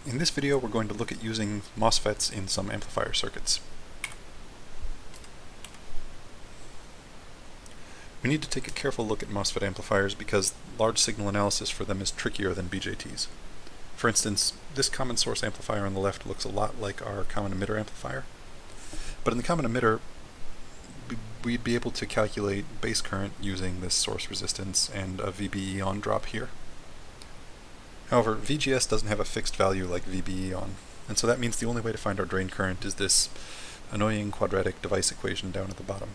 In this video we're going to look at using MOSFETs in some amplifier circuits. We need to take a careful look at MOSFET amplifiers because large signal analysis for them is trickier than BJTs. For instance, this common source amplifier on the left looks a lot like our common emitter amplifier, but in the common emitter we'd be able to calculate base current using this source resistance and a VBE on drop here. However, VGS doesn't have a fixed value like VBE on, and so that means the only way to find our drain current is this annoying quadratic device equation down at the bottom.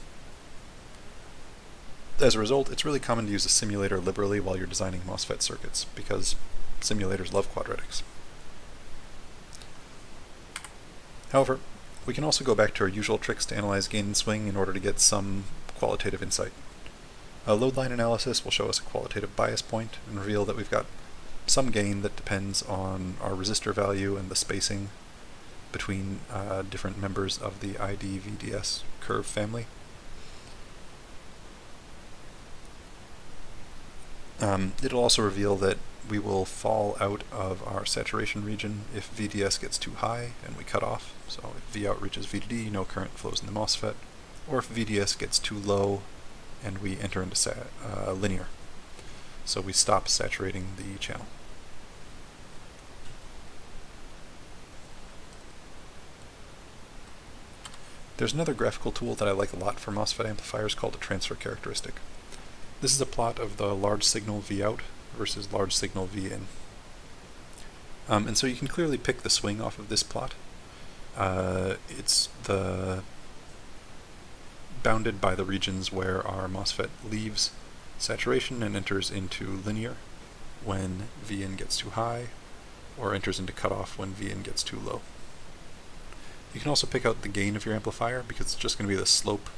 As a result, it's really common to use a simulator liberally while you're designing MOSFET circuits, because simulators love quadratics. However, we can also go back to our usual tricks to analyze gain and swing in order to get some qualitative insight. A load line analysis will show us a qualitative bias point and reveal that we've got some gain that depends on our resistor value and the spacing between different members of the ID-VDS curve family. It'll also reveal that we will fall out of our saturation region if VDS gets too high and we cut off. So if Vout reaches VDD, no current flows in the MOSFET. Or if VDS gets too low and we enter into linear. So we stop saturating the channel. There's another graphical tool that I like a lot for MOSFET amplifiers called a transfer characteristic. This is a plot of the large signal Vout versus large signal Vin. And so you can clearly pick the swing off of this plot. It's bounded by the regions where our MOSFET leaves saturation and enters into linear when Vin gets too high, or enters into cutoff when Vin gets too low. You can also pick out the gain of your amplifier because it's just going to be the slope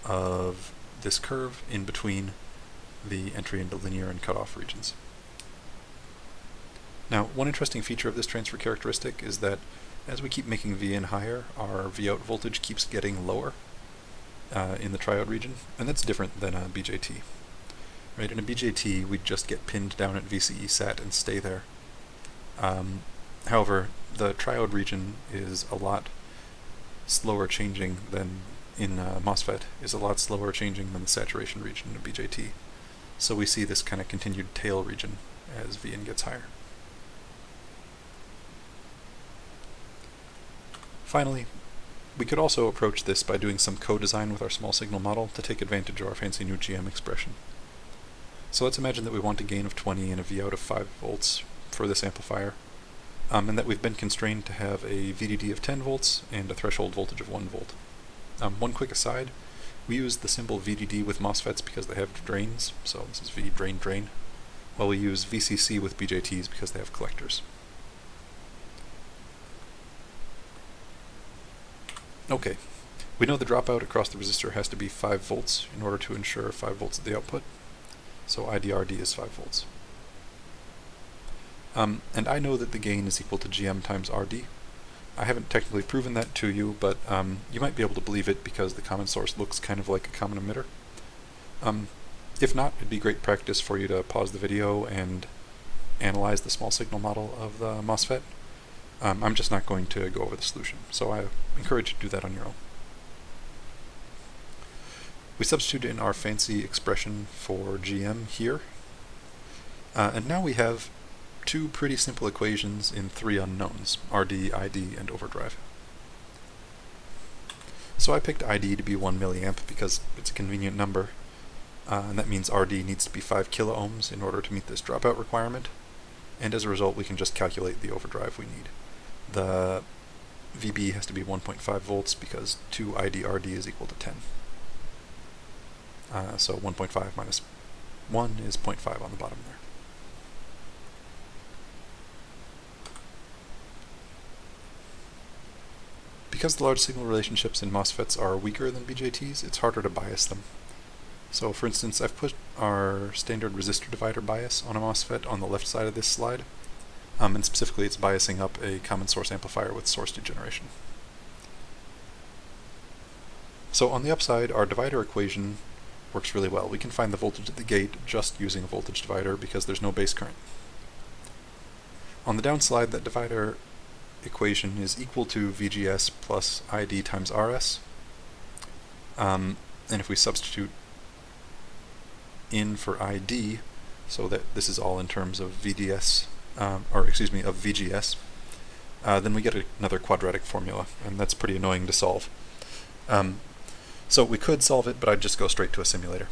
of this curve in between the entry into linear and cutoff regions. Now, one interesting feature of this transfer characteristic is that as we keep making Vin higher, our Vout voltage keeps getting lower in the triode region, and that's different than a BJT. Right? In a BJT, we'd just get pinned down at VCE sat and stay there. However, the triode region is a lot slower changing than in MOSFET, is a lot slower changing than the saturation region in a BJT. So we see this kind of continued tail region as Vin gets higher. Finally, we could also approach this by doing some co-design with our small signal model to take advantage of our fancy new GM expression. So let's imagine that we want a gain of 20 and a Vout of 5 volts for this amplifier, and that we've been constrained to have a VDD of 10 volts and a threshold voltage of 1 volt. One quick aside, we use the symbol VDD with MOSFETs because they have drains, so this is V drain drain, while we use VCC with BJTs because they have collectors. Okay, we know the dropout across the resistor has to be 5 volts in order to ensure 5 volts at the output, so IDRD is 5 volts. And I know that the gain is equal to GM times RD. I haven't technically proven that to you, but you might be able to believe it because the common source looks kind of like a common emitter. If not, it'd be great practice for you to pause the video and analyze the small signal model of the MOSFET. I'm just not going to go over the solution, so I encourage you to do that on your own. We substitute in our fancy expression for GM here, and now we have two pretty simple equations in 3 unknowns, RD, ID, and overdrive. So I picked ID to be 1 milliamp because it's a convenient number, and that means RD needs to be 5 kiloohms in order to meet this dropout requirement, and as a result we can just calculate the overdrive we need. The VB has to be 1.5 volts because 2 IDRD is equal to 10. So 1.5 minus 1 is 0.5 on the bottom there. Because the large signal relationships in MOSFETs are weaker than BJTs, it's harder to bias them. So for instance, I've put our standard resistor divider bias on a MOSFET on the left side of this slide, and specifically it's biasing up a common source amplifier with source degeneration. So on the upside, our divider equation works really well. We can find the voltage at the gate just using a voltage divider because there's no base current. On the downside, that divider equation is equal to VGS plus ID times RS. And if we substitute in for ID, so that this is all in terms of VDS, of VGS, then we get another quadratic formula, and that's pretty annoying to solve. So we could solve it, but I'd just go straight to a simulator.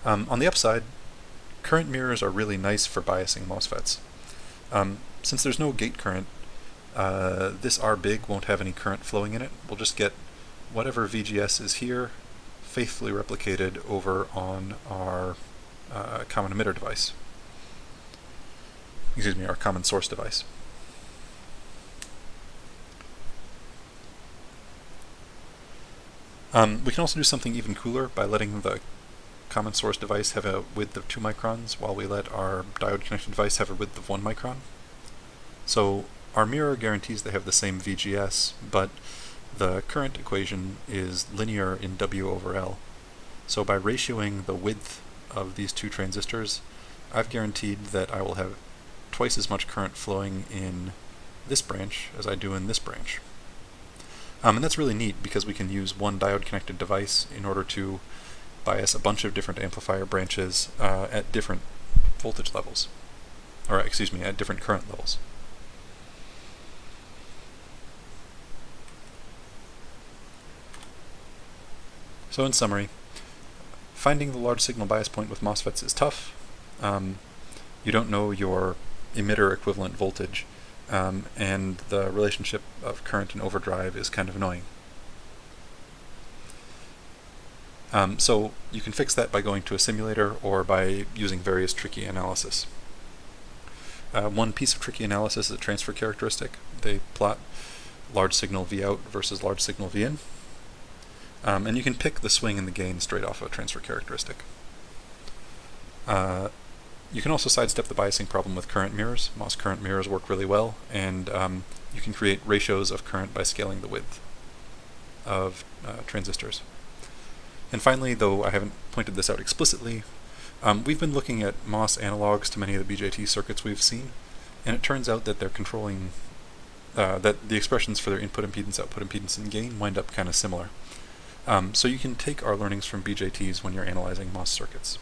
On the upside, current mirrors are really nice for biasing MOSFETs. Since there's no gate current, this R big won't have any current flowing in it. We'll just get whatever VGS is here faithfully replicated over on our common emitter device. Our common source device. We can also do something even cooler by letting the common source device have a width of 2 microns while we let our diode connected device have a width of 1 micron. So our mirror guarantees they have the same VGS, but the current equation is linear in W over L. So by ratioing the width of these two transistors, I've guaranteed that I will have twice as much current flowing in this branch as I do in this branch. And that's really neat because we can use one diode connected device in order to bias a bunch of different amplifier branches at different voltage levels, or at different current levels. So in summary, finding the large signal bias point with MOSFETs is tough. You don't know your emitter equivalent voltage, and the relationship of current and overdrive is kind of annoying. So you can fix that by going to a simulator or by using various tricky analysis. One piece of tricky analysis is a transfer characteristic. They plot large signal V out versus large signal V in. And you can pick the swing and the gain straight off of a transfer characteristic. You can also sidestep the biasing problem with current mirrors. MOS current mirrors work really well, and you can create ratios of current by scaling the width of transistors. And finally, though I haven't pointed this out explicitly, we've been looking at MOS analogs to many of the BJT circuits we've seen, and it turns out that they're controlling, that the expressions for their input impedance, output impedance, and gain wind up kind of similar. So you can take our learnings from BJTs when you're analyzing MOS circuits.